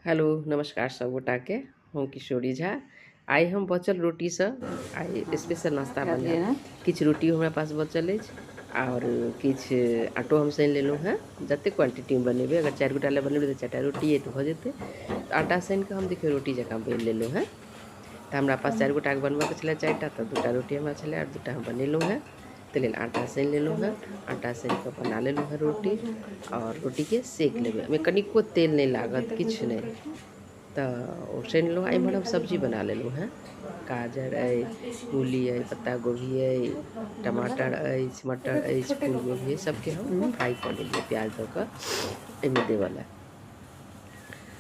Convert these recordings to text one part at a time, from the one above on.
Hello नमस्कार सब गोटा के हम किशोरी झा। आई हम बचल रोटी से आई स्पेशल नाश्ता बनाएब। किछ रोटी हमरा पास बचल अछि और किछ आटो हम सानि लेलहुँ हैं। जते क्वांटिटी में बनेबै, अगर 4 गोटा ले बनेबै तो 4टा रोटी तो भऽ जेतै। तो आटा सानि के हम देखियौ रोटी जकाँ बेल लेलहुँ हैं। तो हमरा पास 4 गोटा के बनबऽ के छलै 4टा, तो 2टा रोटी हमरा छलै और 2टा हम बनेलहुँ हैं। ताहि लेल आटा सानि लेलहुँ हैं। आटा सानि कऽ बना लेलहुँ हैं रोटी और रोटी के सेक लेबै। ओहिमे कनिको तेल नहीं लागत, किछु नहीं। तो ओ सानि लेलहुँ। एम्हर हम सब्जी बना लेलहुँ हैं। गाजर अइ, मूली अइ, पत्ता गोभी अइ, टमाटर अछि, मटर अछि, फूल गोभी अइ, सबके हम फ्राई कऽ लेलियै प्याज दऽ कऽ एहिमे देबऽ लए।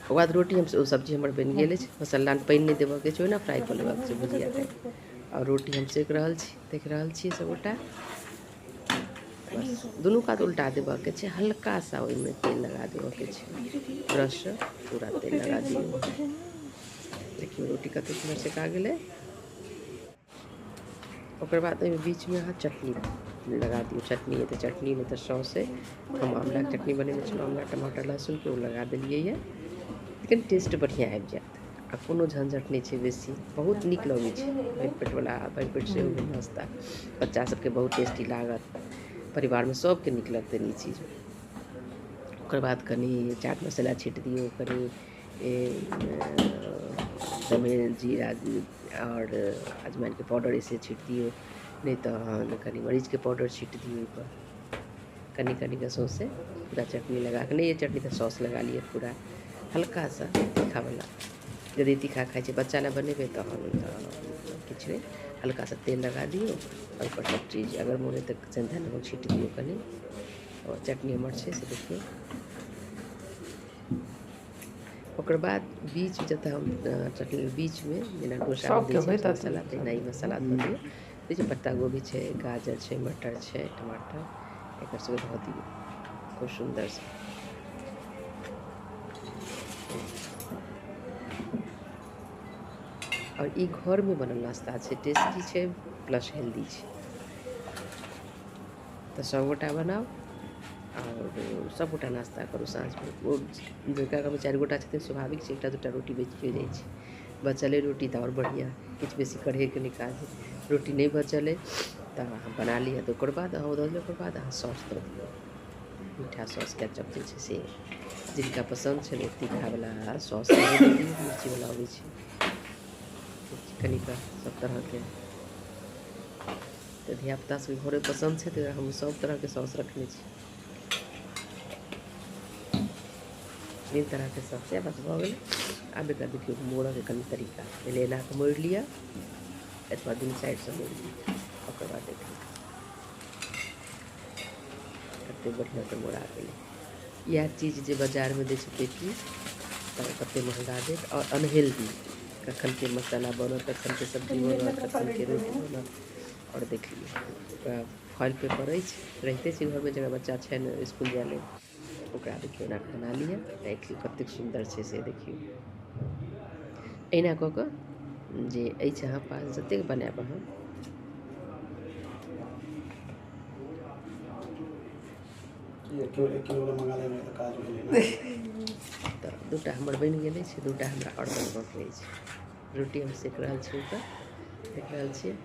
ओकर बाद रोटी हम सब्जी हमर बनि गेल अछि। मसाला में पानि नहीं देबऽ के छै, ओहिना फ्राई कऽ लेबाक छै भुजिया टाइप। और रोटी हम सेक रहल छी, देख रहल छियै सबगोटा। बस दुनू कात उल्टा देबऽ के छै, हल्का सा ओहिमे तेल लगा देबऽ के छै। ब्रश से पूरा तेल लगा दियौ। देखियो रोटी कते सुंदर सेका गेलै। ओकर बाद ओहिमे बीच में अहाँ चटनी लगा दियौ। चटनी है तो चटनी, नहीं तो सॉस है। हम आमला के चटनी बनेने छलहुँ, आमला टमाटर लहसुन के, ओ लगा देलियै है। लेकिन टेस्ट बढ़िया आबि जायत आ कोनो झंझट नहीं छै बेसी। बहुत नीक लगै छै। भरि पेटवला भरि पेट सेहो भेल नाश्ता। बच्चा सबके बहुत टेस्टी लागत, परिवार में सबके नीक लगतै ई चीज। ओकर बाद कनी चाट मसाला छीट दियौ, कनी धनिया जीरा और अजवाइन के पाउडर ऐसे छीट दियौ। नहीं तो अहाँ कनी मरीच के पाउडर छीट दियौ ऊपर। कनी कनी के सौंसे पूरा चटनी लगा के, नहीं ये चटनी तो सॉस लगा लिअ पूरा हल्का सा तीखा वाला। यदि तीखा खाइ छै बच्चा ले बनेबै तहन तऽ किछु नहीं, हल्का सा तेल लगा दियौ। और सब चीज अगर मोन है तो सेंधा नमक छीट दियौ कनी। और चटनी हमर छै से देखियौ। ओकर बाद बीच जतऽ हम चटनी बीच में जेना डोसा में दै छै मसाला, तहिना ई मसाला धऽ दियौ। देखियौ पत्ता गोभी छै, गाजर छै, मटर छै, टमाटर, एकर सबके धऽ दियौ खूब सुंदर से। और ई घर में बनल नाश्ता छै, टेस्टी छै प्लस हेल्दी छै। तो सब गोटा बनाओ और सब गोटा नाश्ता करू साँझ में। ओ जिनका घर में 4 गोटा छथिन स्वाभाविक छै 1टा 2टा रोटी बचिए जाइ छै। बचले रोटी तो और बढ़िया, किछु बेसी कढ़े के नहीं काज है। रोटी नहीं बचल है तो अहाँ बना लिअ। तो ओकर बाद अहाँ दऽ दियौ, ओकर बाद अहाँ सॉस दऽ दियौ, मीठा सॉस केचप जे छै से। जिनका पसंद छै ओ तीखावला सॉस मिर्ची वाला अबै छै कनिका सब तरह के। तो धियापुता सबके घरे पसंद छै, तो हम सब तरह के सॉस रखने छी। 3 तरह के सॉस है, बस भऽ गेलै। आब एकरा देखियौ मोड़ऽ के कनी तरीका, पहले एना के मोड़ि लिअ, एतबा दुनू साइड से मोड़ि लिअ। ओकर बाद देखियौ कते बढ़िया से मोड़ा गेलै। इएह चीज जे बाजार में दै छै पैकेट तऽ कते महंगा देत और अनहेल्दी। कखन के मसाला बनत, कखन के सब्जी बनत, कखन के रोटी बनत। और देख लियौ फॉइल पेपर अछि, रहिते छै घर में, जकरा बच्चा छै ने स्कूल जाय लेल, ओकरा देखियौ एना के बना लिअ। राखि लियौ, कतेक सुंदर छै से देखियौ। एना कऽ कऽ जे अछि अहाँ पास जतेक बनाएब अहाँ। तो 2टा हमर बनि गेल अछि, 2टा हमरा और बनबऽ के अछि। रोटी हम सेक रहल छी ऊपर, देख रहल छियै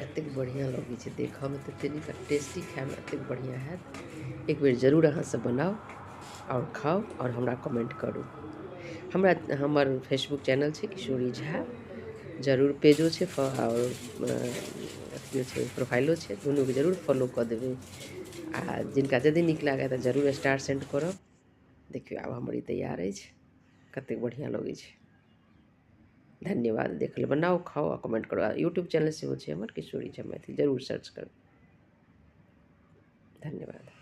कतेक बढ़िया लगै छै देखऽ में। तते नीक टेस्टी, खाय में एतेक बढ़िया हैत। एक बेर जरूर अहाँ सब बनाओ और खाओ और हमरा कमेंट करू। हमर फेसबुक चैनल छै किशोरी झा, जरूर पेजो छै और अथियो छै प्रोफाइलो छै, दुनू के जरूर फॉलो कऽ देबै। आ जिनका यदि नीक लागै तऽ जरूर स्टार सेंड करब। देखियौ आब हमर ई तैयार अछि, कतेक बढ़िया लगै छै। धन्यवाद देख ले, बनाओ खाओ और कमेंट करो। यूट्यूब चैनल सेहो छै हमर किशोरी झा मैथिली, जरूर सर्च करू। धन्यवाद।